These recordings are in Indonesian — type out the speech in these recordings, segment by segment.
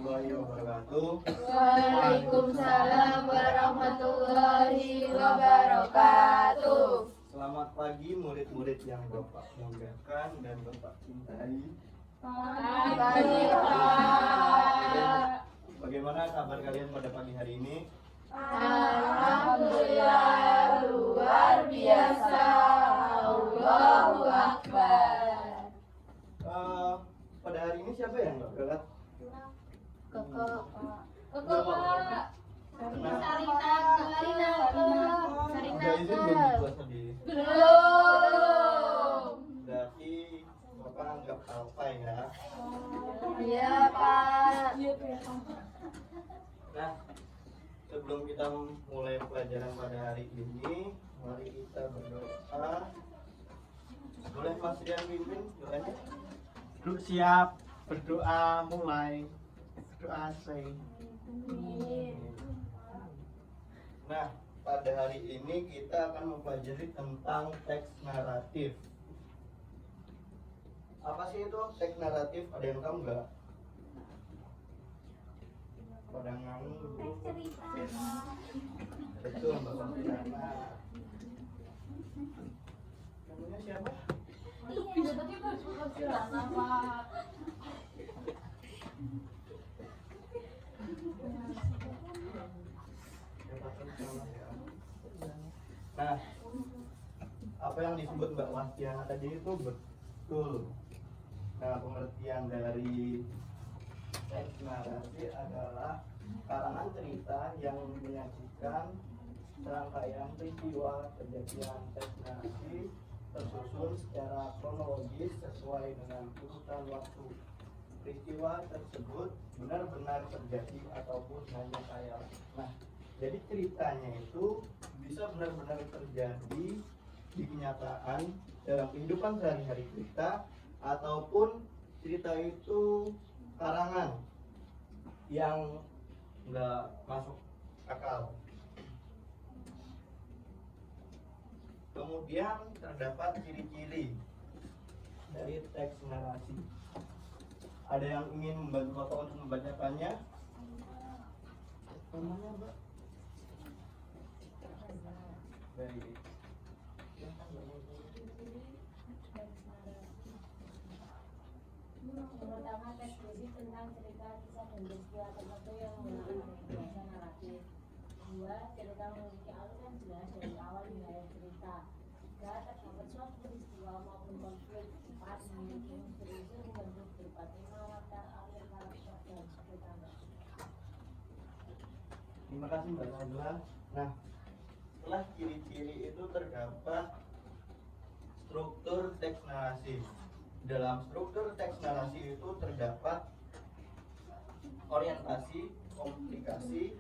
warahmatullahi wabarakatuh. Waalaikumsalam warahmatullahi wabarakatuh. Selamat pagi murid-murid yang Bapak banggakan dan Bapak cintai. Pagi Pak. Bagaimana kabar kalian pada pagi hari ini? Alhamdulillah luar biasa. Allahu Akbar. Pada hari ini siapa yang nggak berangkat? Kakak. Udah izin belum dibuat tadi? Belum. Berarti Bapak anggap alfai ya. Iya Pak. Nah, sebelum kita mulai pelajaran pada hari ini, mari kita berdoa. Boleh Mas Rian pimpin doanya? Duduk siap, berdoa mulai. Doa say. Nah, pada hari ini kita akan mempelajari tentang teks naratif. Apa sih itu teks naratif? Ada yang tahu nggak? Pada ngomong dulu. Betul, Mbak Fafiana. Namanya siapa? Nah, apa yang disebut Mbak Wastiana tadi itu betul. Nah, pengertian dari teks narasi adalah karangan cerita yang menyajikan serangkaian peristiwa kejadian. Teks narasi tersusun secara kronologis sesuai dengan urutan waktu. Peristiwa tersebut benar-benar terjadi ataupun hanya khayal. Nah, jadi ceritanya itu bisa benar-benar terjadi di kenyataan dalam kehidupan sehari-hari kita, ataupun cerita itu karangan yang nggak masuk akal. Kemudian terdapat ciri-ciri dari teks narasi. Ada yang ingin membantu Bapak untuk membacakannya? Namanya Mbak? Baik. Yang pertama, teks berisi tentang cerita kisah dan peristiwa tertentu yang menggunakan bahasa naratif. Dua, cerita memiliki alur yang jelas dari awal hingga akhir cerita. Tiga, terdapat suatu peristiwa maupun konflik. Empat, memiliki unsur-unsur membentuk berupa tema, latar, alur, karakter, dan cerita. Terima kasih Mbak Nabila. Nah, setelah ciri-ciri itu terdapat struktur teks narasi. Dalam struktur teks narasi itu terdapat orientasi, komplikasi,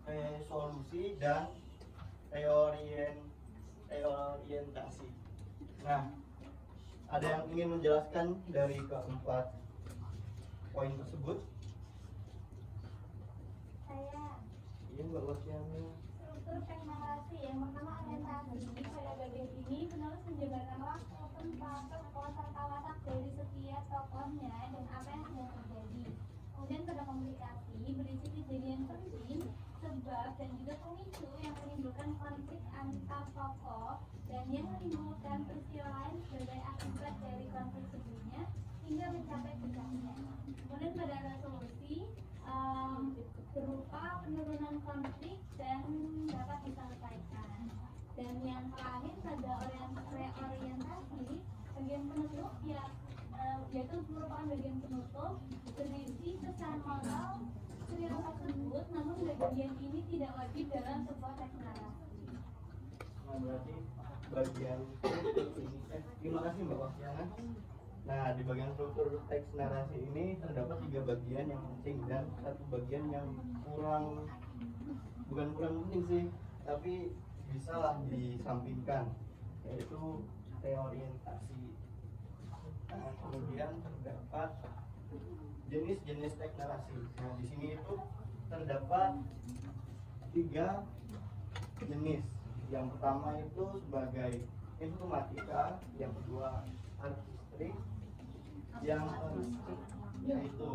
resolusi, dan reorientasi. Nah, ada yang ingin menjelaskan dari keempat poin tersebut? Saya. Iya Mbak Wasyana. Struktur teks narasi yang pertama orientasi. Pada bagian ini penulis menjabarkan waktu, tempat, tokoh, serta watak dari setiap tokohnya dan apa yang sedang terjadi. Kemudian pada komplikasi berisi kejadian penting, sebab dan juga pemicu yang menimbulkan konflik antar tokoh dan yang menimbulkan peristiwa lain sebagai akibat dari konflik sebelumnya hingga mencapai puncaknya. Kemudian pada resolusi berupa penurunan konflik dan dapat diselesaikan. Dan yang terakhir pada reorientasi bagian penutup yaitu merupakan bagian penutup berisi pesan moral cerita tersebut, namun bagian ini tidak wajib dalam sebuah teks narasi. Nah, berarti bagian struktur ini terima kasih Mbak Wasyana. Nah, di bagian struktur teks narasi ini terdapat 3 bagian yang penting dan 1 bagian yang bukan kurang penting sih, tapi bisalah disampingkan, yaitu reorientasi. Nah, kemudian terdapat jenis-jenis teks narasi. Nah, di sini itu terdapat 3 jenis. Yang pertama itu sebagai informatika, yang kedua artistik, yang yaitu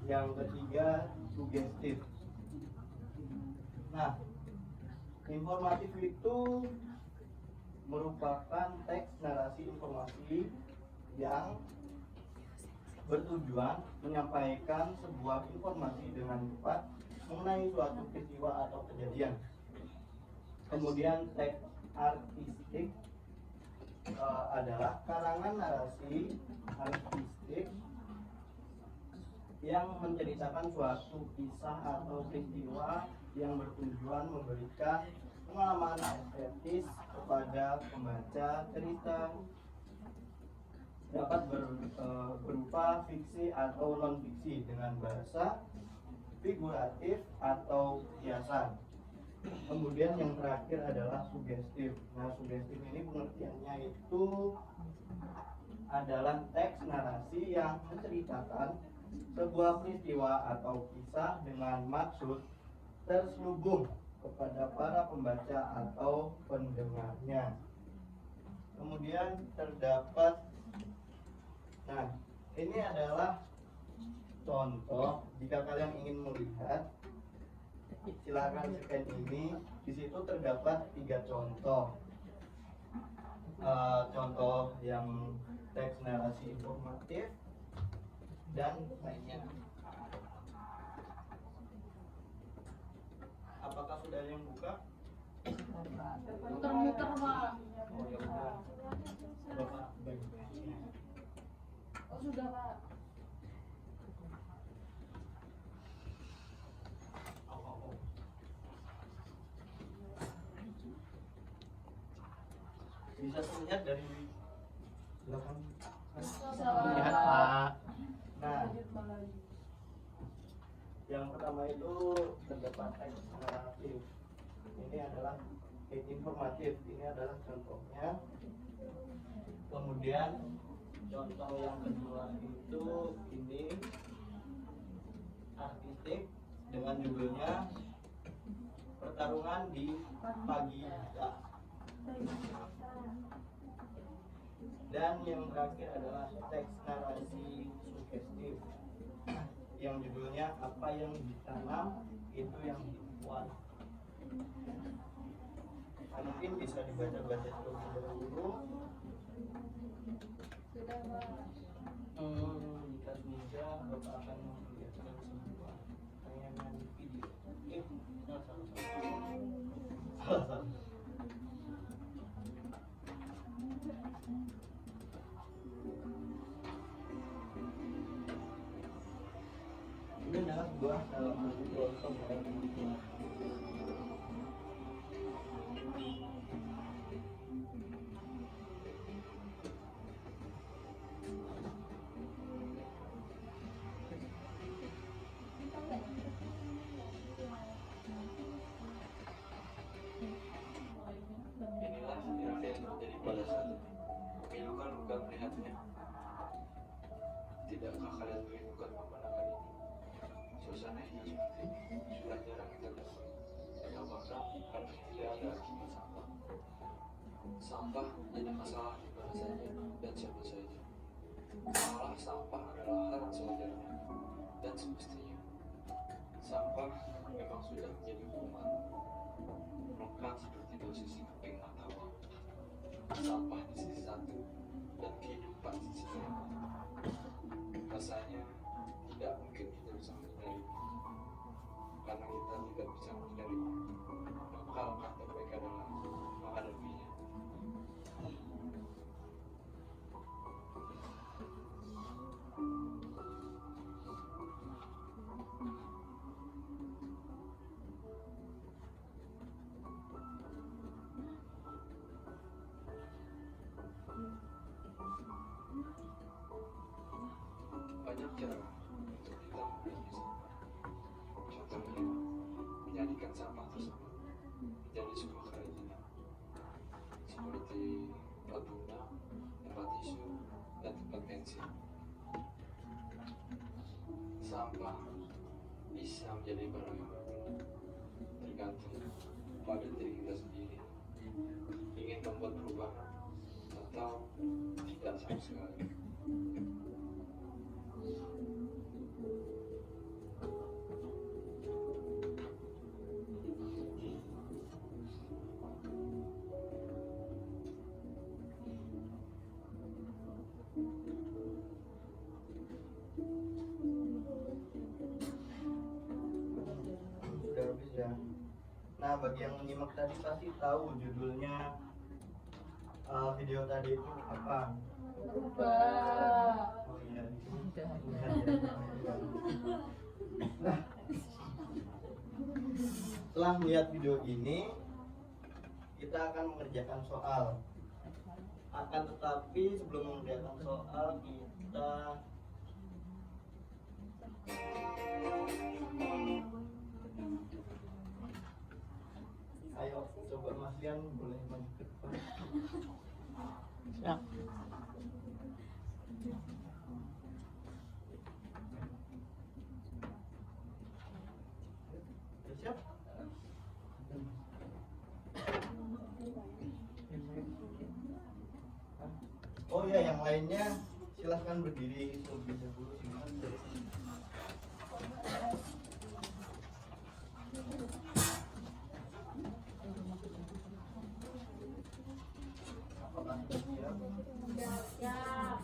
Yang ketiga, sugestif. Nah, informatif itu merupakan teks narasi informasi yang bertujuan menyampaikan sebuah informasi dengan cepat mengenai suatu peristiwa atau kejadian. Kemudian teks artistik adalah karangan narasi artistik yang menceritakan suatu kisah atau peristiwa yang bertujuan memberikan pengalaman estetis kepada pembaca. Cerita dapat berupa fiksi atau non fiksi dengan bahasa figuratif atau kiasan. Kemudian yang terakhir adalah sugestif. Nah, sugestif ini pengertiannya itu adalah teks narasi yang menceritakan sebuah peristiwa atau kisah dengan maksud terselubung kepada para pembaca atau pendengarnya. Kemudian terdapat, nah ini adalah contoh. Jika kalian ingin melihat, silakan scan ini. Di situ terdapat 3 contoh. Contoh yang teks narasi informatif dan lainnya. Apakah sudah ada yang buka? Muter-muter, Pak. Oh ya udah. Bapak bagi. Oh, sudah, Pak. Bisa terlihat dari belakang. Lihat Pak. Nah, yang pertama itu terdapat teks naratif. Ini adalah teks informatif. Ini adalah contohnya. Kemudian contoh yang kedua itu ini artistik dengan judulnya Pertarungan di Pagi Buta. Dan yang terakhir adalah teks narasi sugestif yang judulnya Apa yang ditanam itu yang dibuat. Mungkin bisa dibaca-baca terlebih dahulu. Sudah, Pak. Jika sudah, Bapak akan memperlihatkan sebuah tayangan video. Salah. Ini adalah sebuah salah satu contoh dari Inilah yang terjadi pada saat ini. Memilukan bukan melihatnya. Tidakkah kalian merindukan pemandangan ini? Suasananya seperti ini sudah jarang kita temui. Atau bahkan karena tidak ada akibat sampah. Sampah jadi masalah di mana saja dan siapa saja. Malah sampah adalah hal yang sewajarnya dan semestinya. Sampah memang sudah menjadi hukuman. Melekat seperti dosis keping atau sampah di sisi satu dan kehidupan di sisi lain. Rasanya tidak mungkin kita bisa menghindari, karena kita tidak bisa menghindari. Maka langkah terbaik adalah menghadapinya. Banyak cara untuk kita menghadapi sampah. Contohnya, menjadikan sampah tersebut menjadi sebuah kerajinan, seperti tempat guna, tempat tisu, dan tempat pensil. Sampah bisa menjadi barang yang berguna, tergantung pada diri kita sendiri. Ingin membuat perubahan atau tidak sama sekali. Nah, bagi yang menyimak tadi pasti tahu judulnya video tadi itu apa. Berubah. Oh iya, di sini Udah. udah ya. Nah, setelah melihat video ini, kita akan mengerjakan soal. Akan tetapi sebelum mengerjakan soal, kita ayo coba Mas Rian boleh maju ke depan. Siap. Udah siap? Oh iya, yang lainnya silahkan berdiri terlebih dahulu. Apakah sudah siap? Siap.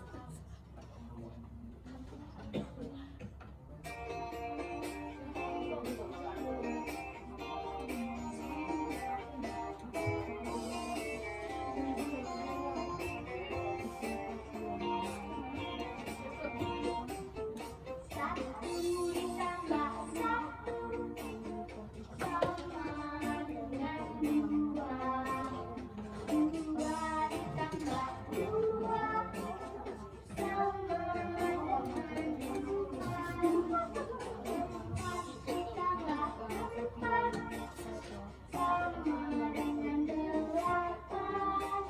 Satu ditambah satu sama dengan dua. Dua ditambah dua sama dengan dua. Empat ditambah empat sama dengan delapan.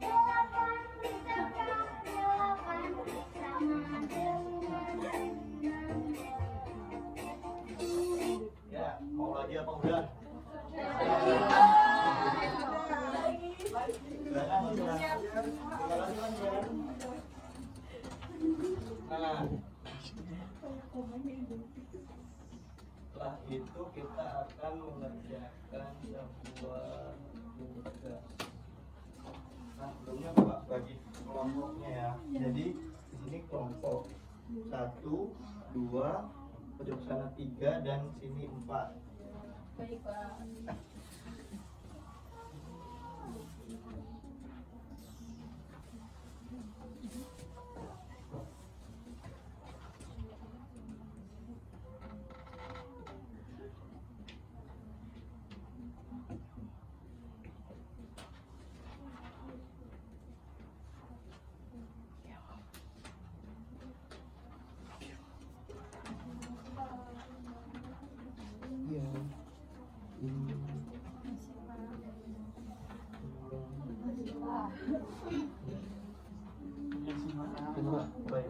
Delapan ditambah delapan sama dengan 16. Ya, mau lagi apa udah? Silakan, silakan. Silakan, silakan. Nah, setelah itu kita akan mengerjakan sebuah tugas. Nah, sebelumnya Pak bagi kelompoknya ya. Jadi di sini kelompok 1, 2, pojok sana 3 dan sini 4. Baik, Pak. Iya. Baik.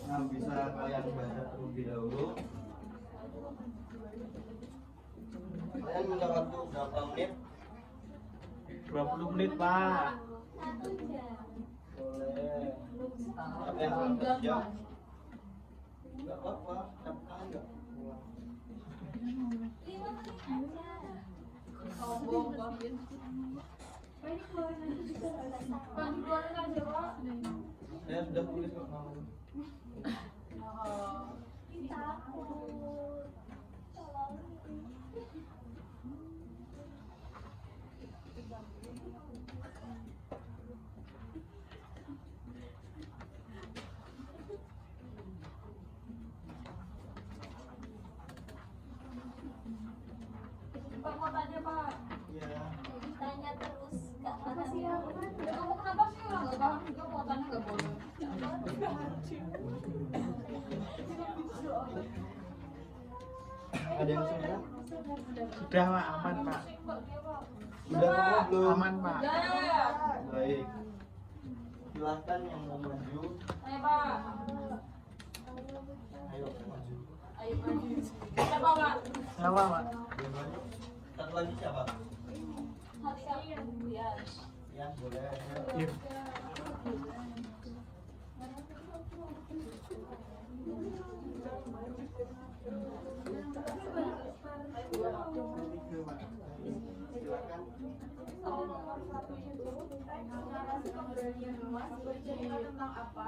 Nah, bisa kalian baca terlebih dahulu. Kalian minta waktu berapa menit? 20 menit, Pak. Satu jam. Boleh. Tapi yang belum kerja nggak apa-apa, tapi kalian nggak pulang. 5 menit aja. Sombong banget. Ini keluar nanti juga udah sama. Pak, dikeluarin aja, Pak. Saya sudah tulis kok namanya. Oh. Takut. Tolong. Pak, mau tanya, Pak. Iya. Tanya terus Kak Apa sih Farah. ya? Kamu kenapa sih orang nggak paham juga mau tanya nggak boleh? Ada yang sudah? Sudah, Pak. Aman, Pak. Sudah semua belum? Aman, Pak. Ya. Baik. Silahkan yang mau maju. Ayo, Pak. Ayo maju. Ayo maju. Siapa, Pak? Siapa, Pak? Yang maju. Satu lagi siapa? Ya. Ya, boleh. Iya. Silakan. Soal nomor 1 itu teks narasi pemberian luas bercerita tentang apa?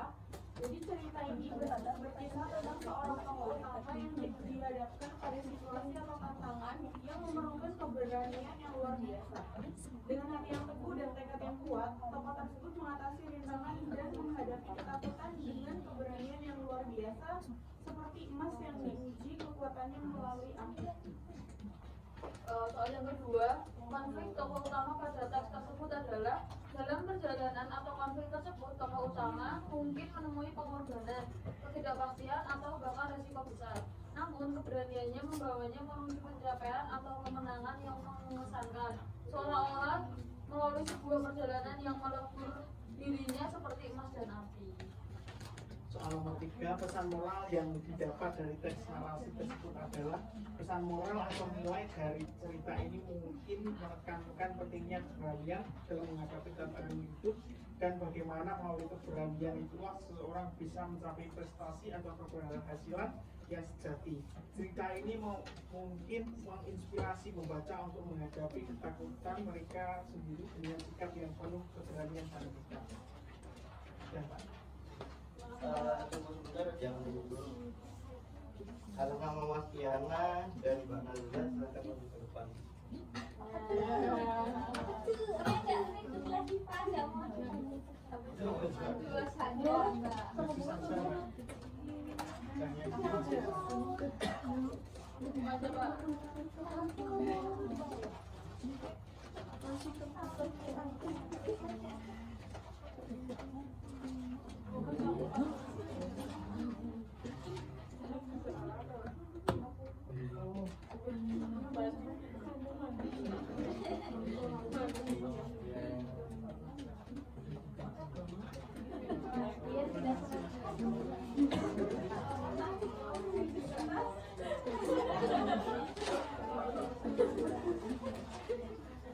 Jadi cerita ini berkisah tentang seorang tokoh utama yang dihadapkan pada situasi atau tantangan yang memerlukan keberanian yang luar biasa. Dengan hati yang teguh dan tekad yang kuat, tokoh tersebut mengatasi rintangan dan menghadapi ketakutan dengan keberanian yang luar biasa, seperti emas yang diuji kekuatannya melalui api. Soal yang kedua, konflik tokoh utama pada teks tersebut adalah dalam perjalanan atau konflik tersebut tokoh utama mungkin menemui pengorbanan, ketidakpastian atau bahkan resiko besar. Namun keberaniannya membawanya menuju pencapaian atau kemenangan yang mengesankan, seolah-olah melalui sebuah perjalanan yang melebur dirinya seperti emas dan api. Soal nomor 3, pesan moral yang didapat dari teks narasi tersebut adalah pesan moral atau nilai dari cerita ini mungkin menekankan pentingnya keberanian dalam menghadapi tantangan hidup dan bagaimana melalui keberanian itulah seseorang bisa mencapai prestasi atau keberhasilan yang sejati. Cerita ini mungkin menginspirasi pembaca untuk menghadapi ketakutan mereka sendiri dengan sikap yang penuh keberanian dan sikap. Ya, Pak. Tunggu sebentar, jangan dulu. Karena Mama Kiana dan Mbak Nazla silakan maju ke depan.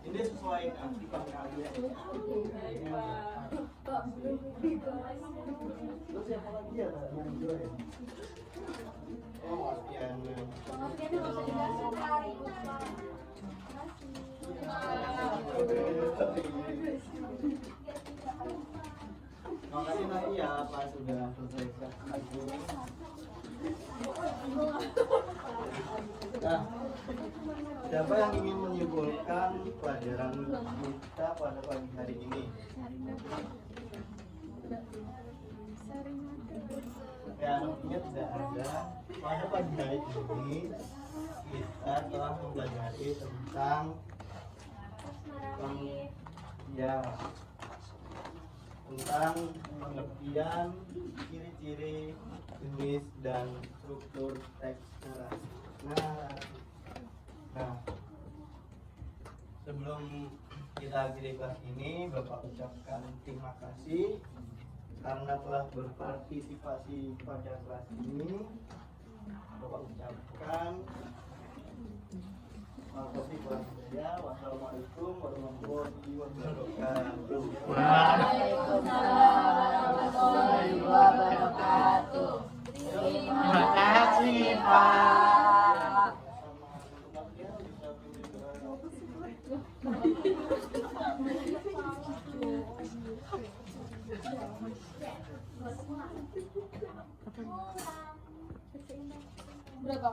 Ini sesuai keaktifan kalian. Terus siapa lagi ya yang join? Oh, Mas Piana. Makasih nanti ya Pak sudah selesai. Nah, siapa yang ingin menyimpulkan pelajaran kita pada pagi hari ini? Ya, artinya tidak ada. Pada pagi hari ini kita telah mempelajari tentang tentang pengertian, ciri-ciri, jenis dan struktur teks narasi. Nah, sebelum kita akhiri kelas ini, Bapak ucapkan terima kasih karena telah berpartisipasi pada kelas ini. Bapak ucapkan makasih kelas saya. Wassalamualaikum warahmatullahi wabarakatuh. Waalaikumsalam warahmatullahi wabarakatuh. Terima kasih, Pak. Berapa?